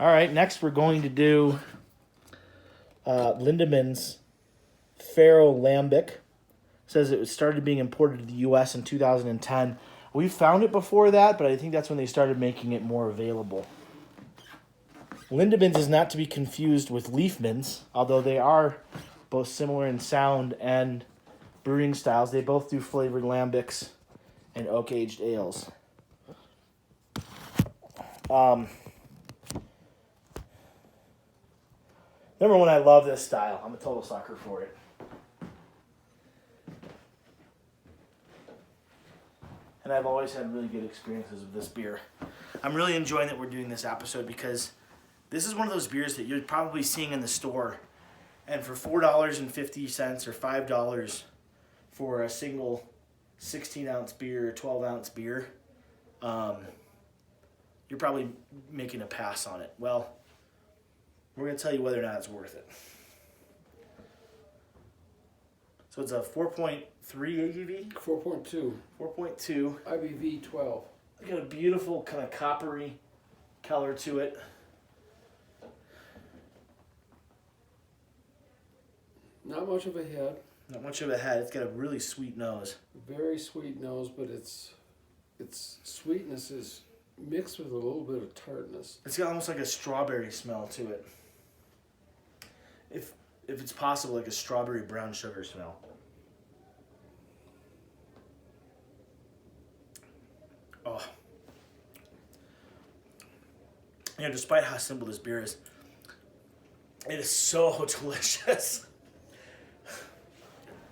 All right, next we're going to do Lindemans Faro Lambic. Says it started being imported to the U.S. in 2010. We found it before that, but I think that's when they started making it more available. Lindemans is not to be confused with Leafmans, although they are both similar in sound and brewing styles. They both do flavored lambics and oak-aged ales. Number one, I love this style. I'm a total sucker for it. And I've always had really good experiences with this beer. I'm really enjoying that we're doing this episode because this is one of those beers that you're probably seeing in the store. And for $4.50 or $5 for a single 16-ounce beer or 12-ounce beer, you're probably making a pass on it. Well, we're going to tell you whether or not it's worth it. So it's a 4.3 ABV? 4.2. 4.2. IBV 12. Got a beautiful kind of coppery color to it. Not much of a head. Not much of a head. It's got a really sweet nose. Very sweet nose, but its sweetness is mixed with a little bit of tartness. It's got almost like a strawberry smell to it. If it's possible, like a strawberry brown sugar smell. Oh. Yeah, despite how simple this beer is, it is so delicious.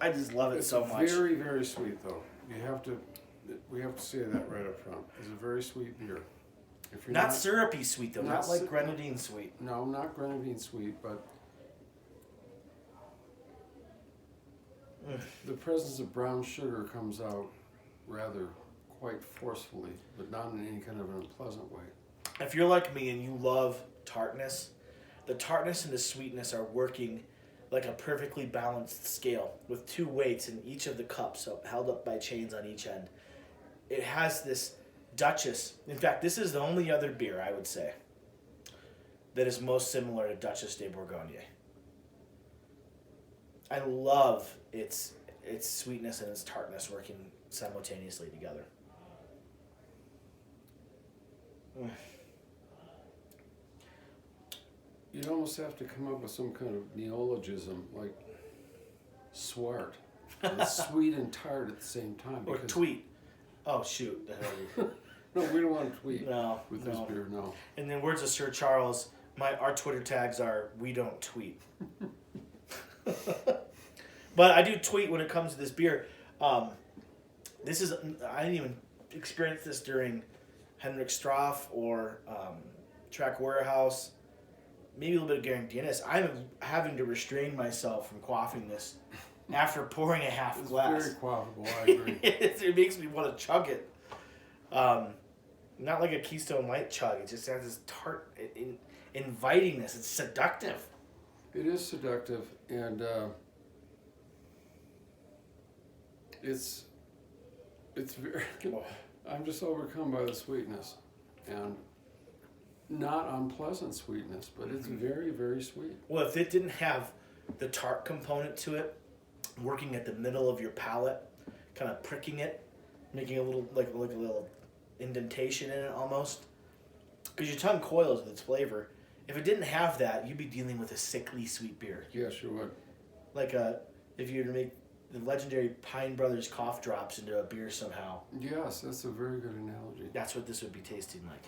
I just love it so much. It's very, very sweet, though. We have to say that right up front. It's a very sweet beer. If you're not syrupy sweet, though. Not like grenadine sweet. No, not grenadine sweet, but the presence of brown sugar comes out rather quite forcefully, but not in any kind of an unpleasant way. If you're like me and you love tartness, the tartness and the sweetness are working like a perfectly balanced scale with two weights in each of the cups, so held up by chains on each end. It has this Duchess. In fact, this is the only other beer, I would say, that is most similar to Duchess de Bourgogne. I love its sweetness and its tartness working simultaneously together. You'd almost have to come up with some kind of neologism, like swart. It's sweet and tart at the same time. Or tweet. Oh, shoot. No, we don't want to tweet with this beer, no. In the words of Sir Charles, our Twitter tags are, we don't tweet. But I do tweet when it comes to this beer. I didn't even experience this during Henrik Straff or Track Warehouse. Maybe a little bit of Garen Guinness. I'm having to restrain myself from quaffing this after pouring a half glass. It's very quaffable, I agree. It makes me want to chug it. Not like a Keystone Light chug. It just has this tart invitingness. It's seductive. It is seductive, and it's very... I'm just overcome by the sweetness. And not unpleasant sweetness, but it's very, very sweet. Well, if it didn't have the tart component to it, working at the middle of your palate, kind of pricking it, making a little like a little indentation in it almost, because your tongue coils with its flavor. If it didn't have that, you'd be dealing with a sickly sweet beer. Yes, you would. Like if you were to make the legendary Pine Brothers cough drops into a beer somehow. Yes, that's a very good analogy. That's what this would be tasting like.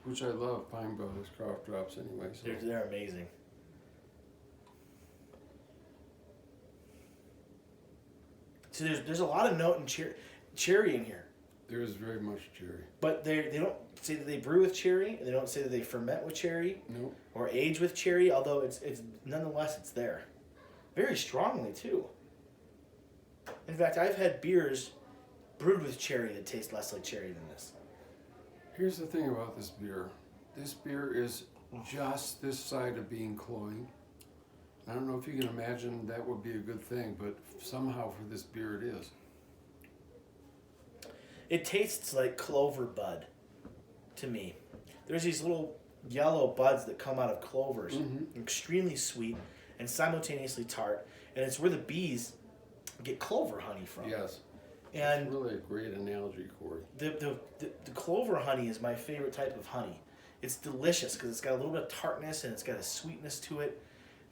Which I love, Pine Brothers cough drops anyway. So. They're amazing. So there's a lot of note and cherry in here. There is very much cherry. But they don't say that they brew with cherry, and they don't say that they ferment with cherry. Nope. Or age with cherry, although it's nonetheless it's there. Very strongly too. In fact, I've had beers brewed with cherry that taste less like cherry than this. Here's the thing about this beer. This beer is just this side of being cloying. I don't know if you can imagine that would be a good thing, but somehow for this beer it is. It tastes like clover bud to me. There's these little yellow buds that come out of clovers, extremely sweet and simultaneously tart, and it's where the bees get clover honey from. Yes. And that's really a great analogy, Cory. the clover honey is my favorite type of honey. It's delicious because it's got a little bit of tartness and it's got a sweetness to it.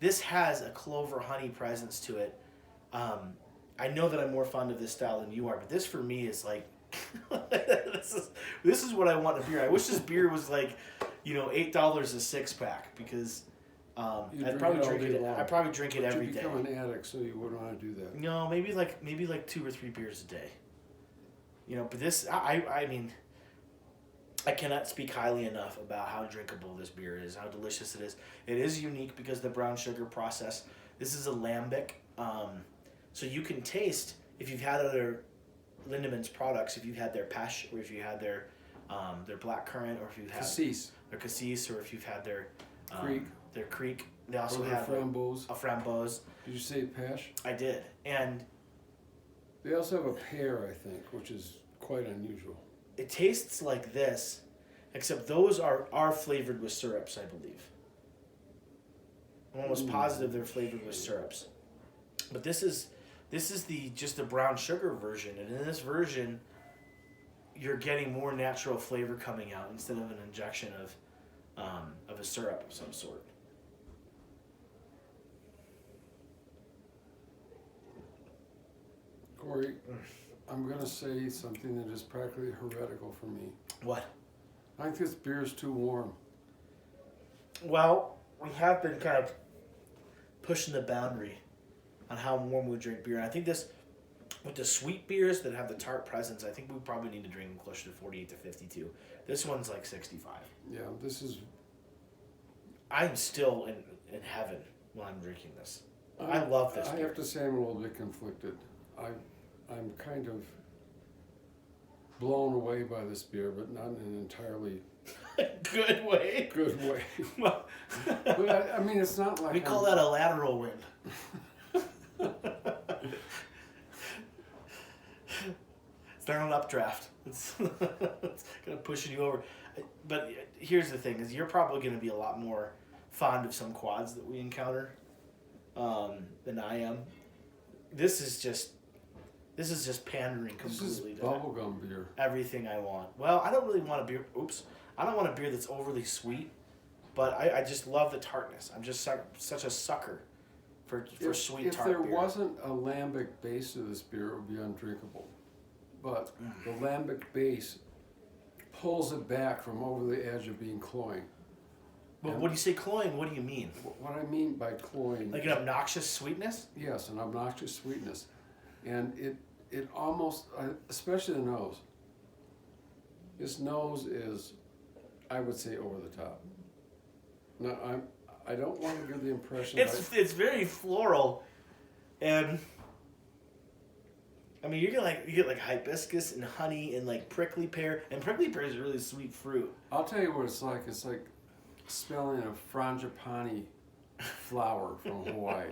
This has a clover honey presence to it. I know that I'm more fond of this style than you are, but this for me is like, this is what I want in a beer. I wish this beer was like, $8 a six pack because I'd probably drink it. I'd probably drink it every day. You become an addict, so you wouldn't want to do that. No, maybe like 2 or 3 beers a day. But this, I mean, I cannot speak highly enough about how drinkable this beer is, how delicious it is. It is unique because of the brown sugar process. This is a lambic, so you can taste if you've had other Lindemans products, if you've had their pesh, or if you had their black currant, or if you've had their cassis, or if you've had their Creek. Their creek. They also have framboise. A framboise. Did you say pesh? I did, and they also have a pear, I think, which is quite unusual. It tastes like this, except those are flavored with syrups, I believe. I'm almost positive they're flavored with syrups. But this is just the brown sugar version, and in this version, you're getting more natural flavor coming out instead of an injection of a syrup of some sort. Cory, I'm going to say something that is practically heretical for me. What? I think this beer is too warm. Well, we have been kind of pushing the boundary on how warm we drink beer. And I think this, with the sweet beers that have the tart presence, I think we probably need to drink them closer to 48 to 52. This one's like 65. Yeah, this is... I'm still in heaven when I'm drinking this. I love this beer. I have to say I'm a little bit conflicted. I'm kind of blown away by this beer, but not in an entirely good way. Good way. But I mean, it's not like we call that a lateral wind. It's not an updraft. It's kind of pushing you over. But here's the thing: is you're probably going to be a lot more fond of some quads that we encounter than I am. This is just pandering completely to bubblegum beer. Everything I want. Well, I don't really want a beer. I don't want a beer that's overly sweet, but I just love the tartness. I'm just such a sucker for sweet tart beer. If there wasn't a lambic base to this beer, it would be undrinkable. But the lambic base pulls it back from over the edge of being cloying. Well, when you say cloying, what do you mean? What I mean by cloying... Like an obnoxious sweetness? Yes, an obnoxious sweetness. And it almost, especially the nose. This nose is, I would say, over the top. Now, I don't want to give the impression... It's very floral, and... I mean, you get like hibiscus and honey and like prickly pear, and prickly pear is a really sweet fruit. I'll tell you what it's like. It's like smelling a frangipani flower from Hawaii,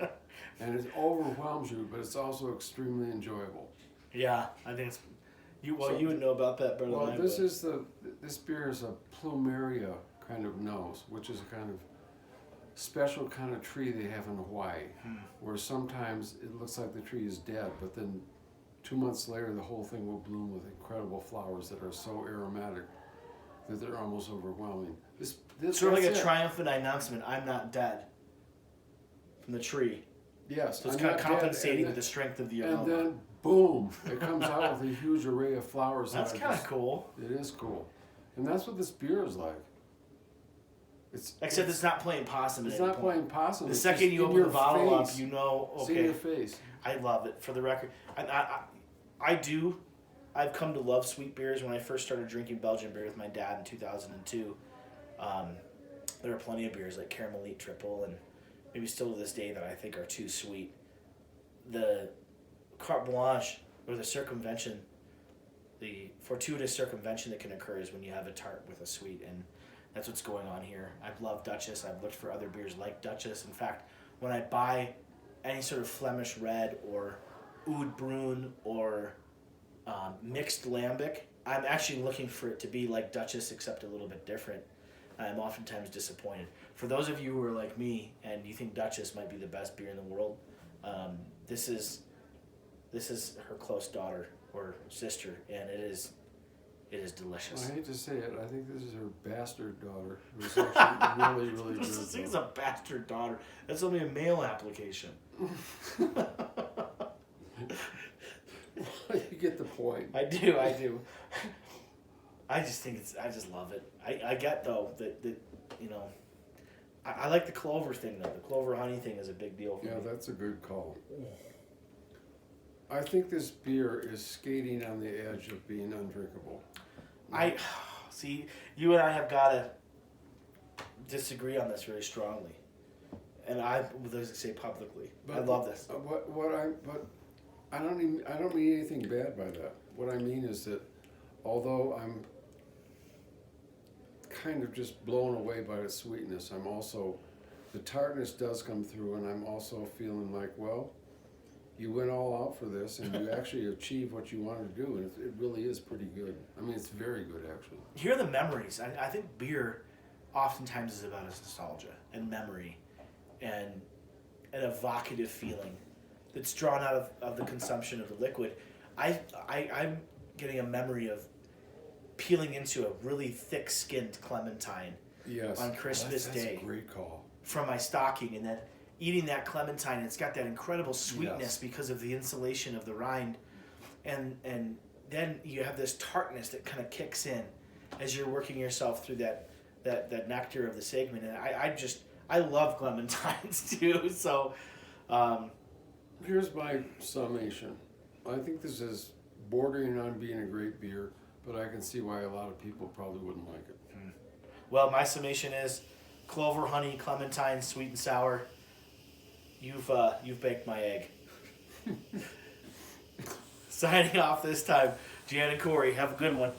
and it overwhelms you, but it's also extremely enjoyable. Yeah, I think it's you. Well, you would know about that better than I would. This beer is a plumeria kind of nose, which is a kind of special kind of tree they have in Hawaii, where sometimes it looks like the tree is dead, but then 2 months later, the whole thing will bloom with incredible flowers that are so aromatic that they're almost overwhelming. This sort of like a triumphant announcement, I'm not dead, from the tree. Yes. So it's kind of compensating with the strength of the aroma. And then, boom, it comes out with a huge array of flowers. That's kind of cool. It is cool. And that's what this beer is like. Except it's not playing possum. It's not playing possum. The second you open the bottle up, you know, okay. See your face. I love it. For the record, I've come to love sweet beers. When I first started drinking Belgian beer with my dad in 2002, there are plenty of beers like Caramelite Triple and maybe still to this day that I think are too sweet. The carte blanche or the circumvention, the fortuitous circumvention that can occur is when you have a tart with a sweet, and that's what's going on here. I've loved Duchess. I've looked for other beers like Duchess. In fact, when I buy any sort of Flemish red or Oud Bruin or mixed lambic, I'm actually looking for it to be like Duchess except a little bit different. I'm oftentimes disappointed. For those of you who are like me and you think Duchess might be the best beer in the world, this is her close daughter or sister, and it is delicious. I hate to say it, I think this is her bastard daughter, who's actually really, really good. This is a bastard daughter. That's only a male application. You get the point. I do. I just think I just love it. I get though that you know, I like the clover thing though. The clover honey thing is a big deal for me. Yeah, that's a good call. I think this beer is skating on the edge of being undrinkable. I see you and I have got to disagree on this very strongly, and I would say publicly. I love this. I don't mean anything bad by that. What I mean is that although I'm kind of just blown away by its sweetness, I'm also, the tartness does come through, and I'm also feeling like, well, you went all out for this, and you actually achieved what you wanted to do, and it really is pretty good. I mean, it's very good, actually. Here are the memories. I think beer oftentimes is about its nostalgia and memory and an evocative feeling that's drawn out of the consumption of the liquid. I'm getting a memory of peeling into a really thick-skinned clementine on Christmas Day. That's a great call. From my stocking, and then eating that clementine. It's got that incredible sweetness because of the insulation of the rind, and then you have this tartness that kind of kicks in as you're working yourself through that nectar of the segment. And I love clementines too. So here's my summation. I think this is bordering on being a great beer, but I can see why a lot of people probably wouldn't like it. Well, my summation is clover, honey, clementine, sweet and sour. You've baked my egg. Signing off this time, Jan and Cory. Have a good one.